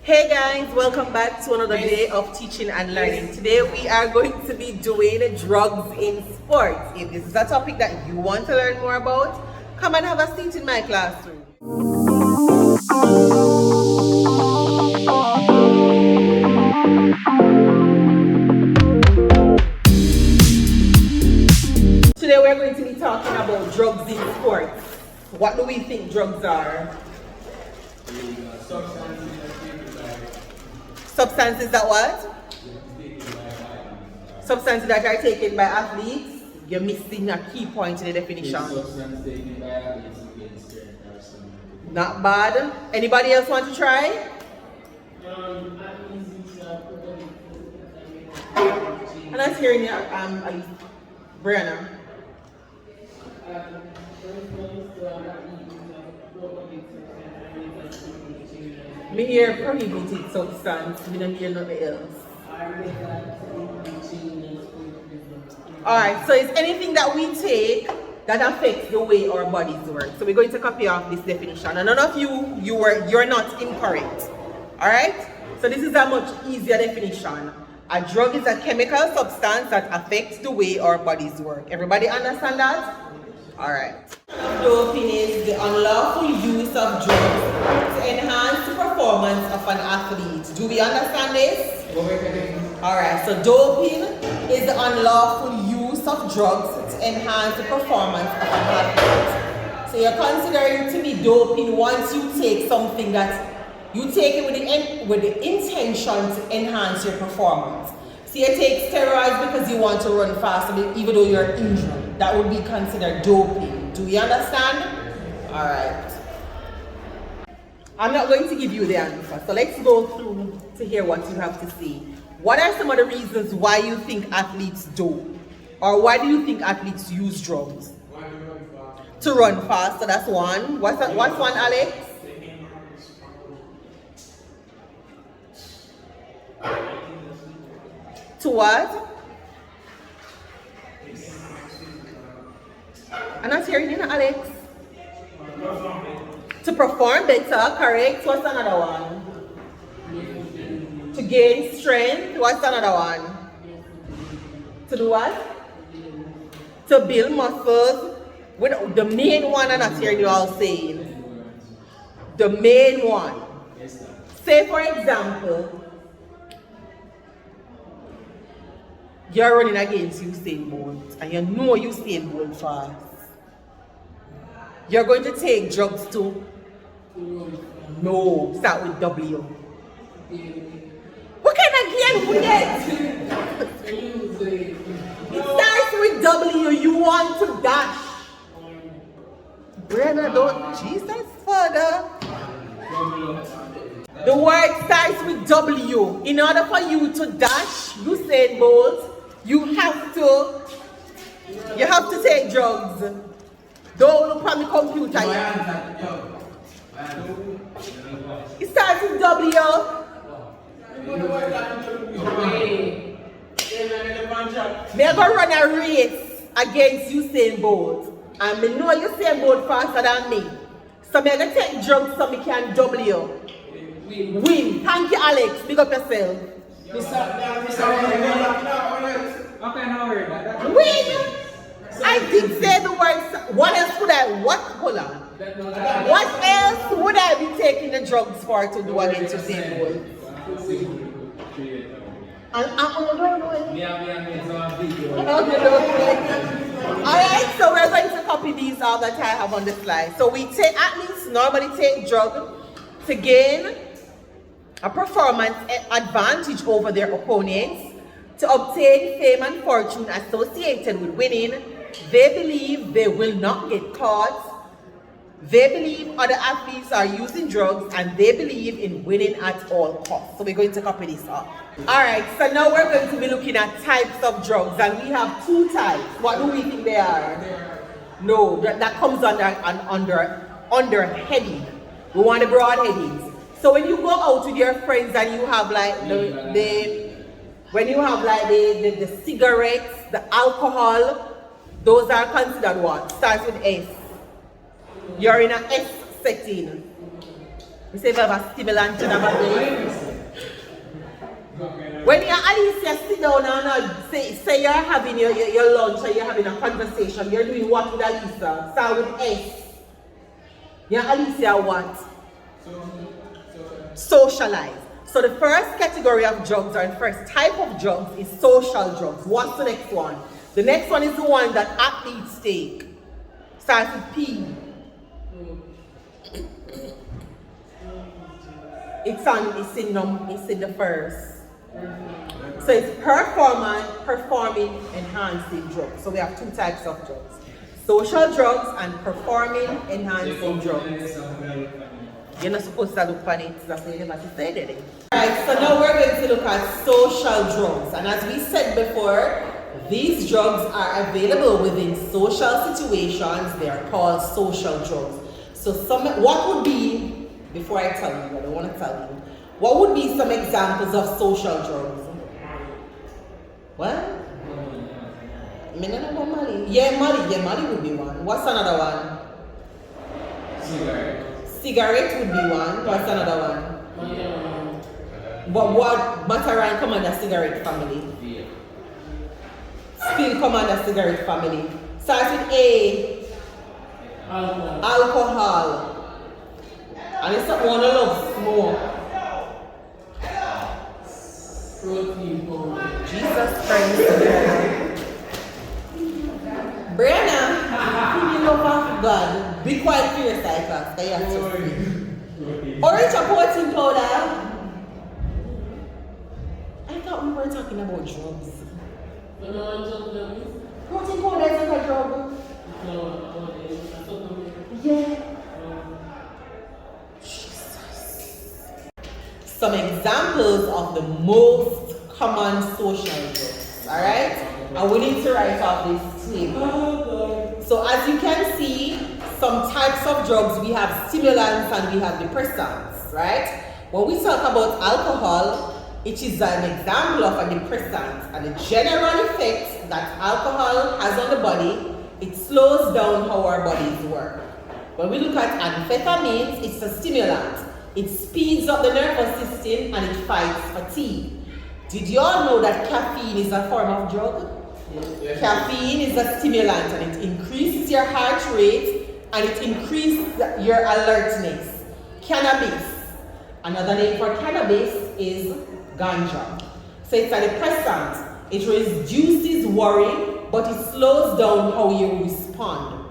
Hey guys, welcome back to another day of teaching and learning. Today we are going to be doing drugs in sports. If this is a topic that you want to learn more about, come and have a seat in my classroom. Today we're going to be talking about drugs in sports. What do we think drugs are? Substances that what? Substances that are taken by athletes. You're missing a key point in the definition. Not bad. Anybody else want to try? I'm not hearing you, Brianna. Me hear prohibited substance, we don't hear nothing else. Alright, so it's anything that we take that affects the way our bodies work. So we're going to copy off this definition. And none of you're not incorrect. Alright? So this is a much easier definition. A drug is a chemical substance that affects the way our bodies work. Everybody understand that? Alright. Doping is the unlawful use of drugs to enhance the performance of an athlete. Do we understand this? Alright, so doping is the unlawful use of drugs to enhance the performance of an athlete. So you're considering to be doping once you take something that you take it with the intention to enhance your performance. So you take steroids because you want to run faster even though you're injured. That would be considered doping. Do you understand? Alright. I'm not going to give you the answer. So let's go through to hear what you have to say. What are some of the reasons why you think athletes dope? Or why do you think athletes use drugs? To run fast. So that's one. What's one, Alex? To what? I'm not hearing you, Alex. To perform better, correct. What's another one? To gain strength. What's another one? To do what? To build muscles. The main one, I'm not hearing you all saying. The main one. Say for example, you're running against Usain Bolt and you know Usain Bolt fast. You're going to take drugs too? No, start with W. What kind of game would that? It starts with W. You want to dash. Brother, don't. Jesus, Father. The word starts with W. In order for you to dash Usain Bolt, you have to take drugs. Don't look at the computer yet. It starts with W. They're going to run a race against Usain Bolt. And I know Usain Bolt faster than me. So I'm going to take drugs so I can W. Win. Thank you, Alex. Big up yourself. Win. I did say the word. What else would I? Hold on. What else would I be taking the drugs for to do against Usain Bolt? Alright, so we're going to copy these all that I have on the slide. So we take athletes normally take drugs to gain a performance advantage over their opponents, to obtain fame and fortune associated with winning. They believe they will not get caught. They believe other athletes are using drugs, and they believe in winning at all costs. So we're going to copy this up. Alright, so now we're going to be looking at types of drugs, and we have two types. What do we think they are? No, that comes under heading. We want the broad headings. So when you go out with your friends and you have like the cigarettes, the alcohol, those are considered what? Starts with S. You're in an S setting. We say if you have a stimulant in a body. When you Alicia sit down and say you're having your lunch or you're having a conversation, you're doing what with Alicia? Start with S. You're Alicia what? Socialize. So the first category of drugs or the first type of drugs is social drugs. What's the next one? The next one is the one that athletes take. Starts with P. It's in the first. So it's performing enhancing drugs. So we have two types of drugs. Social drugs and performing enhancing drugs. You're not supposed to look on it, that's why you never said it. Alright, so now we're going to look at social drugs. And as we said before, these drugs are available within social situations. They are called social drugs. So what would be, before I tell you, I don't want to tell you, what would be some examples of social drugs? What? Mali. Yeah, Mali would be one. What's another one? Cigarette would be one. What's another one? But what Mataran come under cigarette family? Still come under cigarette family. Starts with A. Alcohol. And it's someone who loves smoke. Protein powder. Jesus Christ. Brianna, you love of God. Be quiet for your cycle. They have to. Orange or protein powder? I thought we were talking about drugs. Protein powder is not a drug. Yeah. Some examples of the most common social drugs. Alright? And we need to write off this table. So as you can see, some types of drugs, we have stimulants and we have depressants, right? When we talk about alcohol, it is an example of a depressant, and the general effect that alcohol has on the body, it slows down how our bodies work. When we look at amphetamines, it's a stimulant. It speeds up the nervous system and it fights fatigue. Did you all know that caffeine is a form of drug? Yes. Caffeine is a stimulant and it increases your heart rate and it increases your alertness. Cannabis, another name for cannabis is ganja. So it's a depressant. It reduces worry, but it slows down how you respond.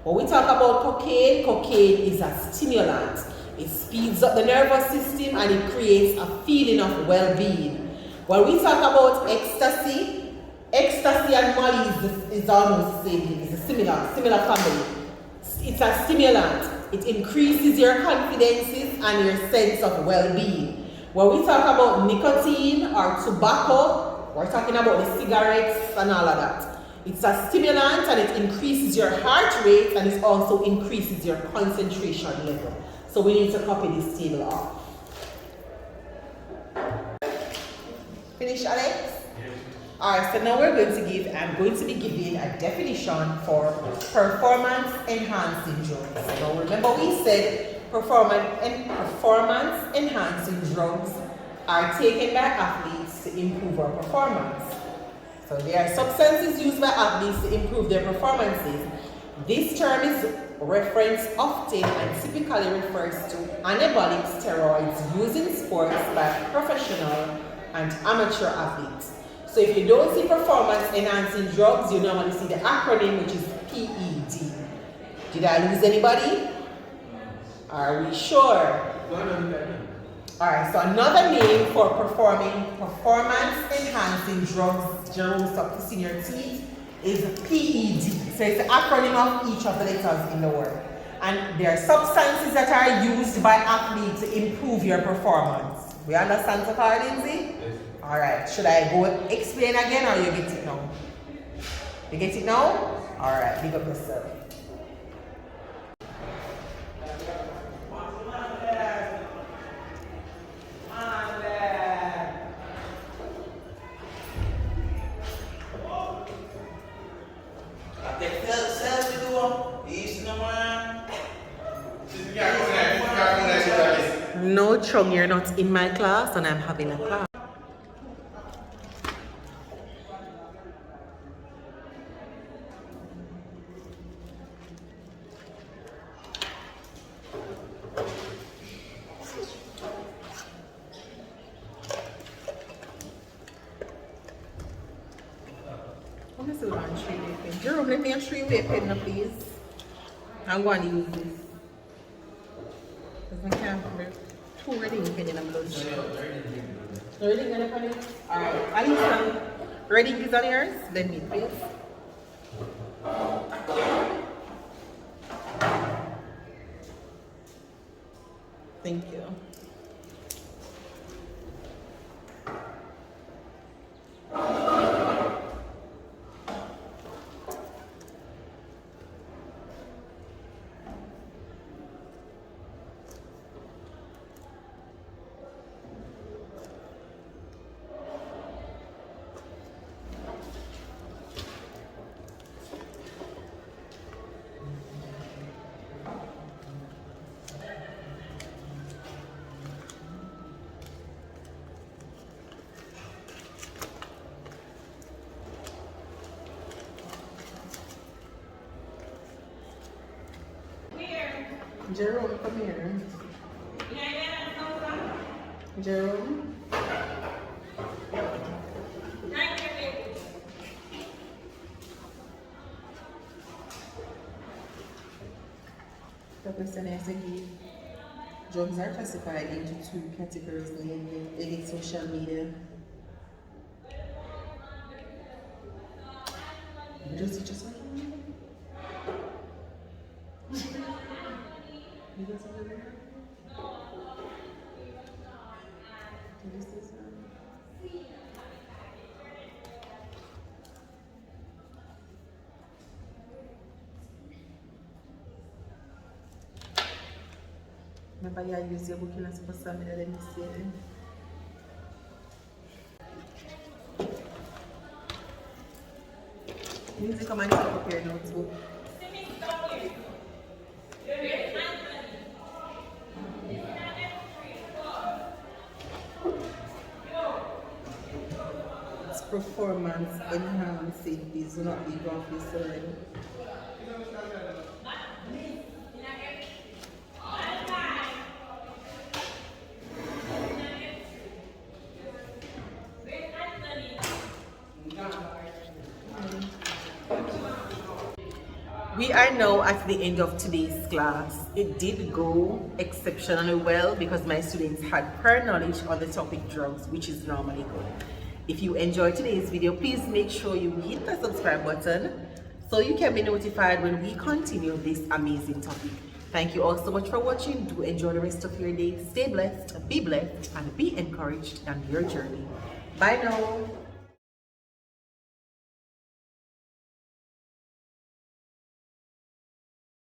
When we talk about cocaine, cocaine is a stimulant. It speeds up the nervous system and it creates a feeling of well-being. When we talk about ecstasy, ecstasy and Molly is almost the same thing. It's a similar family. It's a stimulant. It increases your confidences and your sense of well-being. When we talk about nicotine or tobacco, we're talking about the cigarettes and all of that. It's a stimulant and it increases your heart rate and it also increases your concentration level. So we need to copy this table off. Finish, Alex? Yes. Alright, so now I'm going to be giving a definition for performance enhancing drugs. Now remember we said performance enhancing drugs are taken by athletes to improve our performance. So they are substances used by athletes to improve their performances. This term is referenced often and typically refers to anabolic steroids used in sports by professional and amateur athletes. So if you don't see performance enhancing drugs, you normally see the acronym, which is PED. Did I lose anybody? Are we sure? Alright, so another name for performance enhancing drugs, Jerome, stop kissing your teeth, is PED. So it's the acronym of each of the letters in the word. And they are substances that are used by athletes to improve your performance. We understand so far, Lindsay? Yes. Alright, should I go explain again or you get it now? You get it now? Alright, big up yourself. Chum, you're not in my class and I'm having a class. Let me see one 3-way pen. Jerome, let me a 3-way pen now, please. I'm going to use this. Because I can't remember. 2 reading pen in the blood. Reading on the pen? Alright. Alisa, reading is on yours? Let me, please. Thank you. Jerome, come here. Jerome. The question is again, drugs are classified into 2 categories, namely social media. Just teach us what you mean? Remember, you use your book in a social media, let me see it. You need to come and take up your notebook. It's performance enhancing. Please do not leave off this already. We are now at the end of today's class. It did go exceptionally well because my students had prior knowledge on the topic drugs, which is normally good. If you enjoyed today's video, please make sure you hit the subscribe button so you can be notified when we continue this amazing topic. Thank you all so much for watching. Do enjoy the rest of your day. Stay blessed, and be encouraged on your journey. Bye now.